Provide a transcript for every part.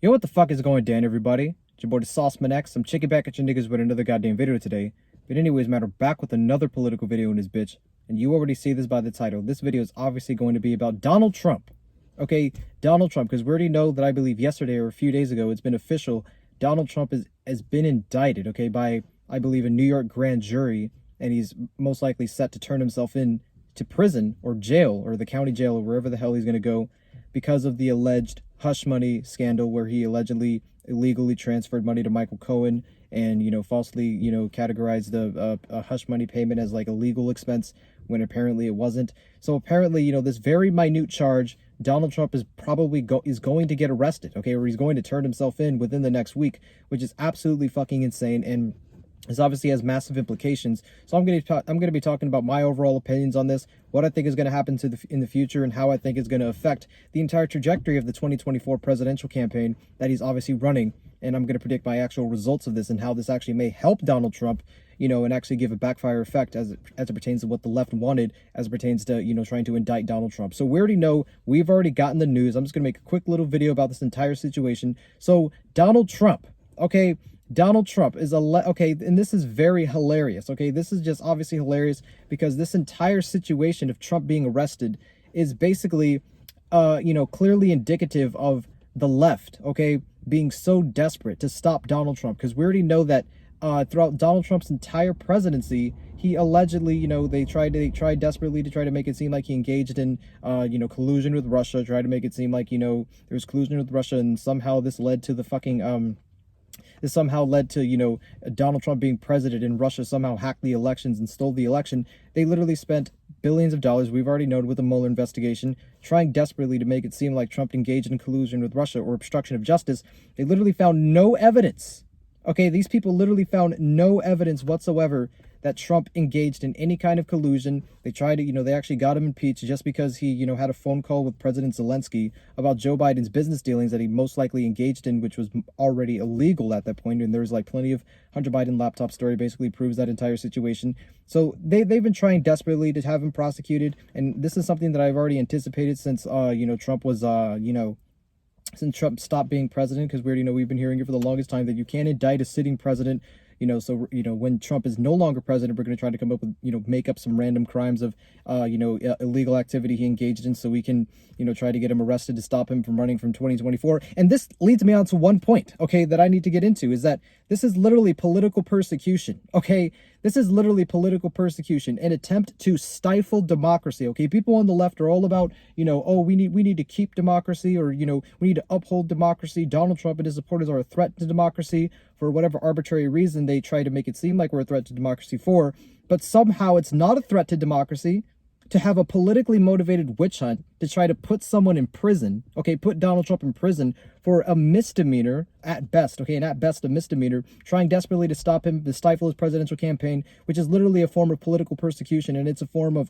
Yo, what the fuck is going down, everybody? It's your boy, Sauceman X. I'm checking back at your niggas with another goddamn video today. But anyways, matter back with another political video in this bitch. And you already see this by the title. This video is obviously going to be about Donald Trump. Okay, Donald Trump, because we already know that I believe yesterday or a few days ago, it's been official. Donald Trump has been indicted, okay, by, I believe, a New York grand jury. And he's most likely set to turn himself in to prison or jail or the county jail or wherever the hell he's going to go because of the alleged hush money scandal where he allegedly illegally transferred money to Michael Cohen and, falsely, categorized a hush money payment as like a legal expense when apparently it wasn't. So apparently, this very minute charge, Donald Trump is probably going to get arrested, okay, or he's going to turn himself in within the next week, which is absolutely fucking insane. And this obviously has massive implications. So I'm going to be talking about my overall opinions on this, what I think is going to happen in the future, and how I think it's going to affect the entire trajectory of the 2024 presidential campaign that he's obviously running. And I'm going to predict my actual results of this and how this actually may help Donald Trump, and actually give a backfire effect as it pertains to what the left wanted, as it pertains to, trying to indict Donald Trump. So we already know, we've already gotten the news. I'm just going to make a quick little video about this entire situation. So Donald Trump, okay, Donald Trump is okay, and this is very hilarious, okay? This is just obviously hilarious because this entire situation of Trump being arrested is basically, clearly indicative of the left, okay, being so desperate to stop Donald Trump, because we already know that throughout Donald Trump's entire presidency, he allegedly, they tried desperately to try to make it seem like he engaged in, collusion with Russia, tried to make it seem like, there was collusion with Russia, and somehow this led to the fucking, this somehow led to, Donald Trump being president and Russia somehow hacked the elections and stole the election. They literally spent billions of dollars, we've already known with the Mueller investigation, trying desperately to make it seem like Trump engaged in collusion with Russia or obstruction of justice. They literally found no evidence. Okay, these people literally found no evidence whatsoever that Trump engaged in any kind of collusion. They tried to, they actually got him impeached just because he, had a phone call with President Zelensky about Joe Biden's business dealings that he most likely engaged in, which was already illegal at that point. And there's like plenty of Hunter Biden laptop story basically proves that entire situation. So they've been trying desperately to have him prosecuted. And this is something that I've already anticipated since, Trump was, since Trump stopped being president, because we already know, we've been hearing it for the longest time, that you can't indict a sitting president. So, when Trump is no longer president, we're going to try to come up with, make up some random crimes of, illegal activity he engaged in, so we can, try to get him arrested to stop him from running from 2024. And this leads me on to one point, okay, that I need to get into, is that this is literally political persecution, okay? This is literally political persecution, an attempt to stifle democracy, okay? People on the left are all about, oh, we need to keep democracy, or, we need to uphold democracy. Donald Trump and his supporters are a threat to democracy for whatever arbitrary reason they try to make it seem like we're a threat to democracy for. But somehow it's not a threat to democracy to have a politically motivated witch hunt to try to put someone in prison, okay, put Donald Trump in prison for a misdemeanor at best, okay, and at best a misdemeanor, trying desperately to stop him, to stifle his presidential campaign, which is literally a form of political persecution, and it's a form of,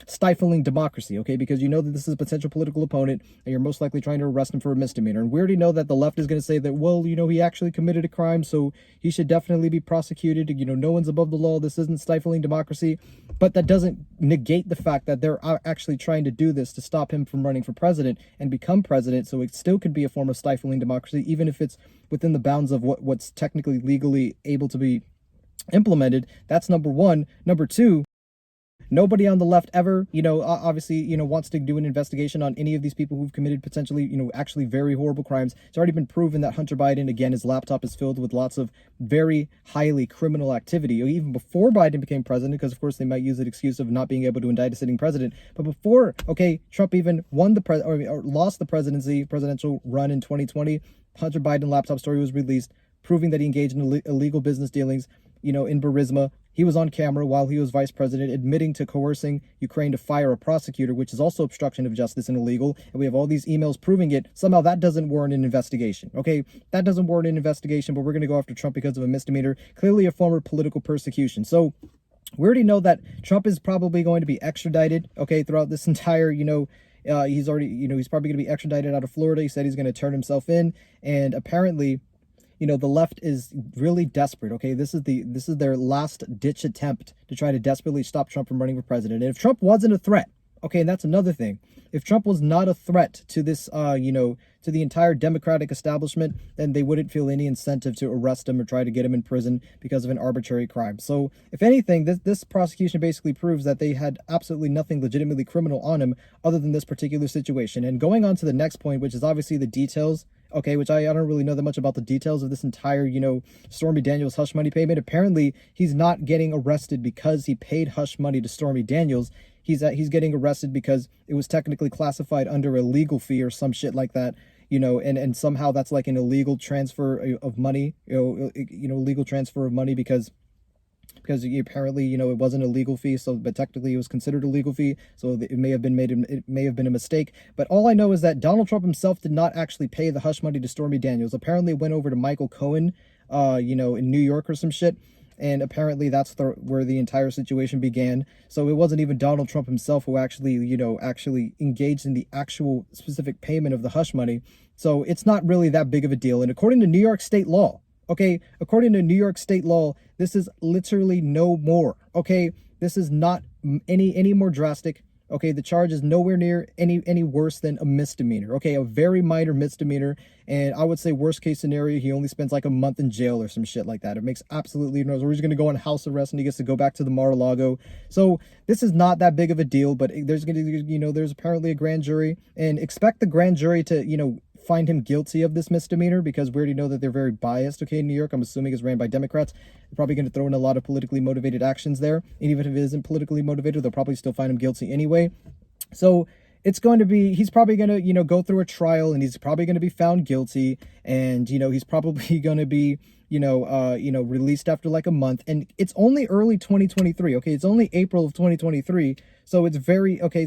stifling democracy, okay, because you know that this is a potential political opponent and you're most likely trying to arrest him for a misdemeanor. And we already know that the left is going to say that, well, he actually committed a crime, so he should definitely be prosecuted. No one's above the law. This isn't stifling democracy. But that doesn't negate the fact that they're actually trying to do this to stop him from running for president and become president. So it still could be a form of stifling democracy, even if it's within the bounds of what's technically legally able to be implemented. That's number one. Number two, nobody on the left ever, obviously, wants to do an investigation on any of these people who've committed potentially, actually very horrible crimes. It's already been proven that Hunter Biden, again, his laptop is filled with lots of very highly criminal activity, even before Biden became president, because of course they might use an excuse of not being able to indict a sitting president. But before, okay, Trump even won or lost the presidential run in 2020, Hunter Biden laptop story was released, proving that he engaged in illegal business dealings, in Burisma. He was on camera while he was vice president, admitting to coercing Ukraine to fire a prosecutor, which is also obstruction of justice and illegal. And we have all these emails proving it. Somehow that doesn't warrant an investigation. Okay, that doesn't warrant an investigation, but we're going to go after Trump because of a misdemeanor, clearly a form of political persecution. So we already know that Trump is probably going to be extradited, okay, throughout this entire, he's already, he's probably going to be extradited out of Florida. He said he's going to turn himself in, and apparently, the left is really desperate, okay? This is their last ditch attempt to try to desperately stop Trump from running for president. And if Trump wasn't a threat, Okay, and that's another thing. If Trump was not a threat to this, to the entire Democratic establishment, then they wouldn't feel any incentive to arrest him or try to get him in prison because of an arbitrary crime. So, if anything, this prosecution basically proves that they had absolutely nothing legitimately criminal on him other than this particular situation. And going on to the next point, which is obviously the details, okay, which I don't really know that much about the details of this entire, Stormy Daniels hush money payment. Apparently, he's not getting arrested because he paid hush money to Stormy Daniels. He's getting arrested because it was technically classified under a legal fee or some shit like that, and somehow that's like an illegal transfer of money, legal transfer of money because apparently, it wasn't a legal fee, so but technically it was considered a legal fee, so it may have been a mistake. But all I know is that Donald Trump himself did not actually pay the hush money to Stormy Daniels. Apparently it went over to Michael Cohen, in New York or some shit. And apparently that's where the entire situation began. So it wasn't even Donald Trump himself who actually engaged in the actual specific payment of the hush money. So it's not really that big of a deal. And according to New York state law, according to New York state law, this is literally no more. This is not any more drastic. The charge is nowhere near any worse than a misdemeanor. A very minor misdemeanor. And I would say worst case scenario, he only spends like a month in jail or some shit like that. It makes absolutely no sense. Or he's going to go on house arrest and he gets to go back to the Mar-a-Lago. So this is not that big of a deal, but there's apparently a grand jury, and expect the grand jury to, find him guilty of this misdemeanor, because we already know that they're very biased. In New York, I'm assuming is ran by Democrats. They're probably going to throw in a lot of politically motivated actions there. And even if it isn't politically motivated, they'll probably still find him guilty anyway. So he's probably going to, go through a trial, and he's probably going to be found guilty, and, he's probably going to be, released after like a month. And it's only early 2023. It's only April of 2023. So it's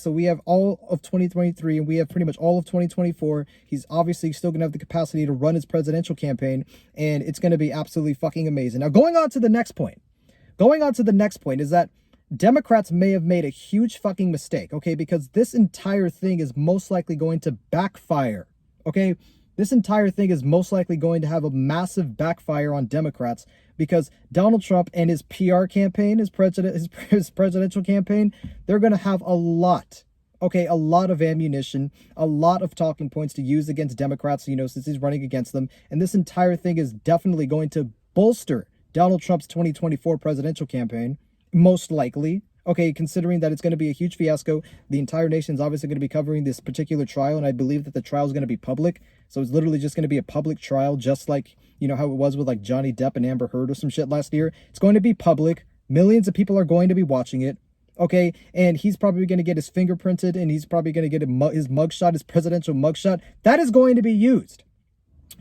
so we have all of 2023 and we have pretty much all of 2024. He's obviously still going to have the capacity to run his presidential campaign, and it's going to be absolutely fucking amazing. Now, going on to the next point is that Democrats may have made a huge fucking mistake, because this entire thing is most likely going to backfire, This entire thing is most likely going to have a massive backfire on Democrats, because Donald Trump and his PR campaign, his presidential campaign, they're going to have a lot of ammunition, a lot of talking points to use against Democrats, since he's running against them. And this entire thing is definitely going to bolster Donald Trump's 2024 presidential campaign, most likely. Considering that it's going to be a huge fiasco. The entire nation's obviously going to be covering this particular trial, and I believe that the trial is going to be public. So it's literally just going to be a public trial, just like, how it was with like Johnny Depp and Amber Heard or some shit last year. It's going to be public. Millions of people are going to be watching it. And he's probably going to get his fingerprinted, and he's probably going to get his mugshot, his presidential mugshot. That is going to be used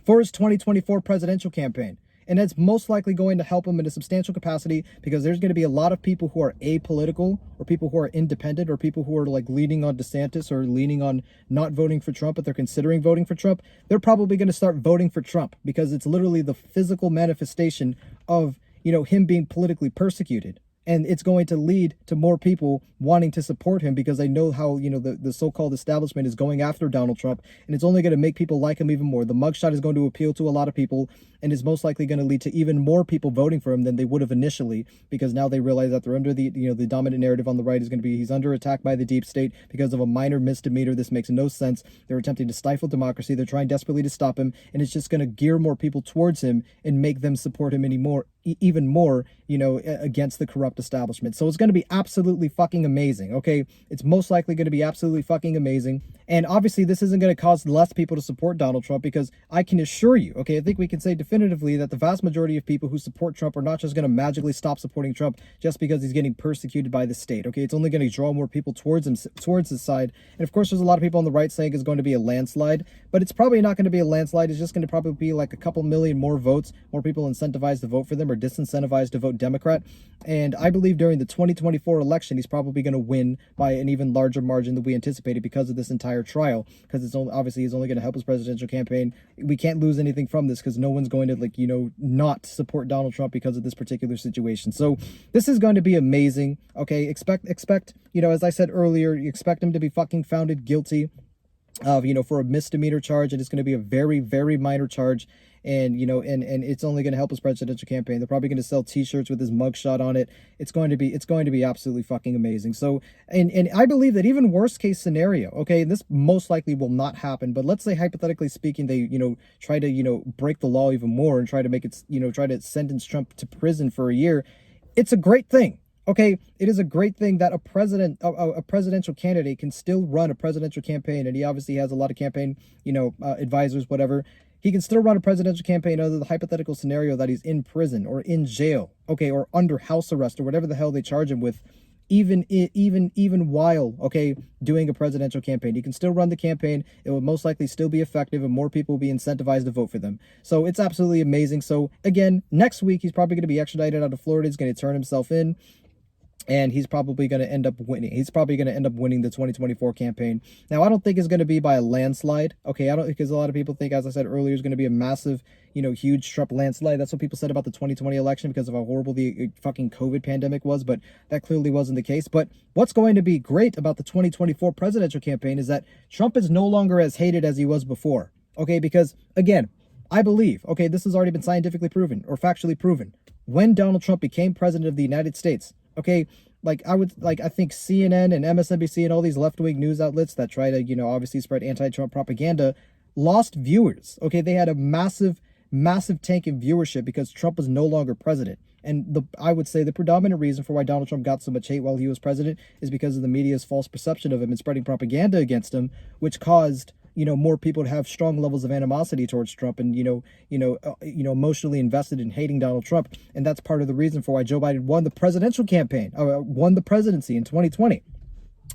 for his 2024 presidential campaign. And that's most likely going to help him in a substantial capacity, because there's going to be a lot of people who are apolitical, or people who are independent, or people who are like leaning on DeSantis or leaning on not voting for Trump, but they're considering voting for Trump. They're probably going to start voting for Trump, because it's literally the physical manifestation of, him being politically persecuted. And it's going to lead to more people wanting to support him, because they know how, the so-called establishment is going after Donald Trump. And it's only going to make people like him even more. The mugshot is going to appeal to a lot of people, and is most likely going to lead to even more people voting for him than they would have initially, because now they realize that they're under the dominant narrative on the right is going to be he's under attack by the deep state because of a minor misdemeanor. This makes no sense. They're attempting to stifle democracy. They're trying desperately to stop him, and it's just going to gear more people towards him and make them support him even more, against the corrupt establishment. So it's going to be absolutely fucking amazing. It's most likely going to be absolutely fucking amazing. And obviously this isn't going to cause less people to support Donald Trump, because I can assure you, I think we can say definitively that the vast majority of people who support Trump are not just going to magically stop supporting Trump just because he's getting persecuted by the state. It's only going to draw more people towards his side. And of course, there's a lot of people on the right saying it's going to be a landslide, but it's probably not going to be a landslide. It's just going to probably be like a couple million more votes, more people incentivized to vote for them or disincentivized to vote Democrat. And I believe during the 2024 election, he's probably going to win by an even larger margin than we anticipated because of this entire trial, because it's obviously he's only going to help his presidential campaign. We can't lose anything from this, because no one's going to not support Donald Trump because of this particular situation. So this is going to be amazing. Expect, as I said earlier, you expect him to be fucking founded guilty of, for a misdemeanor charge, and it's going to be a very, very minor charge. and and it's only going to help his presidential campaign. They're probably going to sell T-shirts with his mugshot on it. It's going to be absolutely fucking amazing. So, and I believe that even worst case scenario, okay, this most likely will not happen, but let's say hypothetically speaking, they try to break the law even more and try to make it try to sentence Trump to prison for a year. It's a great thing. Okay, it is a great thing that a presidential candidate can still run a presidential campaign, and he obviously has a lot of campaign, advisors, whatever. He can still run a presidential campaign under the hypothetical scenario that he's in prison or in jail, okay, or under house arrest or whatever the hell they charge him with, even while, okay, doing a presidential campaign. He can still run the campaign. It will most likely still be effective, and more people will be incentivized to vote for them. So it's absolutely amazing. So again, next week he's probably going to be extradited out of Florida. He's going to turn himself in, and he's probably going to end up winning. He's probably going to end up winning the 2024 campaign. Now, I don't think it's going to be by a landslide. Okay, I don't, because a lot of people think, as I said earlier, it's going to be a massive, huge Trump landslide. That's what people said about the 2020 election because of how horrible the fucking COVID pandemic was, but that clearly wasn't the case. But what's going to be great about the 2024 presidential campaign is that Trump is no longer as hated as he was before. Okay, because again, I believe, okay, this has already been scientifically proven or factually proven. When Donald Trump became president of the United States, okay, I think CNN and MSNBC and all these left-wing news outlets that try to, obviously spread anti-Trump propaganda lost viewers. Okay, they had a massive tank in viewership because Trump was no longer president. And I would say the predominant reason for why Donald Trump got so much hate while he was president is because of the media's false perception of him and spreading propaganda against him, which caused more people to have strong levels of animosity towards Trump and, emotionally invested in hating Donald Trump. And that's part of the reason for why Joe Biden won the presidential campaign, won the presidency in 2020.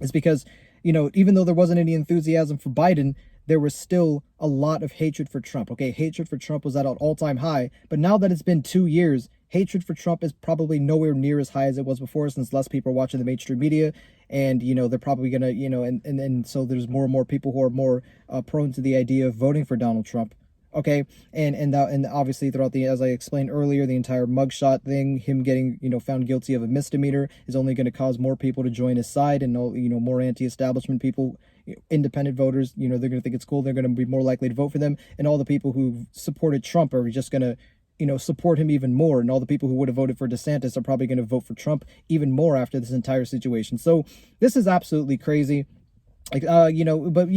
It's because, even though there wasn't any enthusiasm for Biden, there was still a lot of hatred for Trump. Okay, hatred for Trump was at an all-time high. But now that it's been 2 years, hatred for Trump is probably nowhere near as high as it was before, since less people are watching the mainstream media. And, they're probably going to, and so there's more and more people who are more prone to the idea of voting for Donald Trump. Okay, and obviously throughout as I explained earlier, the entire mugshot thing, him getting found guilty of a misdemeanor, is only going to cause more people to join his side, and more anti-establishment people, independent voters, they're going to think it's cool. They're going to be more likely to vote for them, and all the people who supported Trump are just going to support him even more, and all the people who would have voted for DeSantis are probably going to vote for Trump even more after this entire situation. So this is absolutely crazy. But you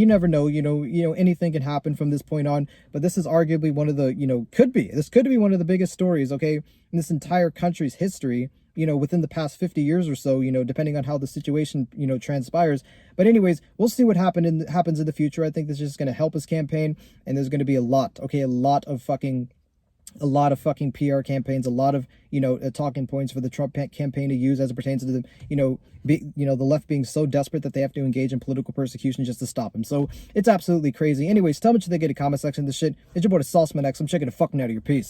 never know, anything can happen from this point on, but this is arguably one of the, could be one of the biggest stories, okay, in this entire country's history, within the past 50 years or so, depending on how the situation, transpires. But anyways, we'll see what happens in the future. I think this is just going to help his campaign, and there's going to be a lot of fucking PR campaigns, a lot of, talking points for the Trump campaign to use as it pertains to the, the left being so desperate that they have to engage in political persecution just to stop him. So it's absolutely crazy. Anyways, tell me what you think in the comment section of this shit. It's your boy, Sauceman X. I'm checking the fucking out of your piece.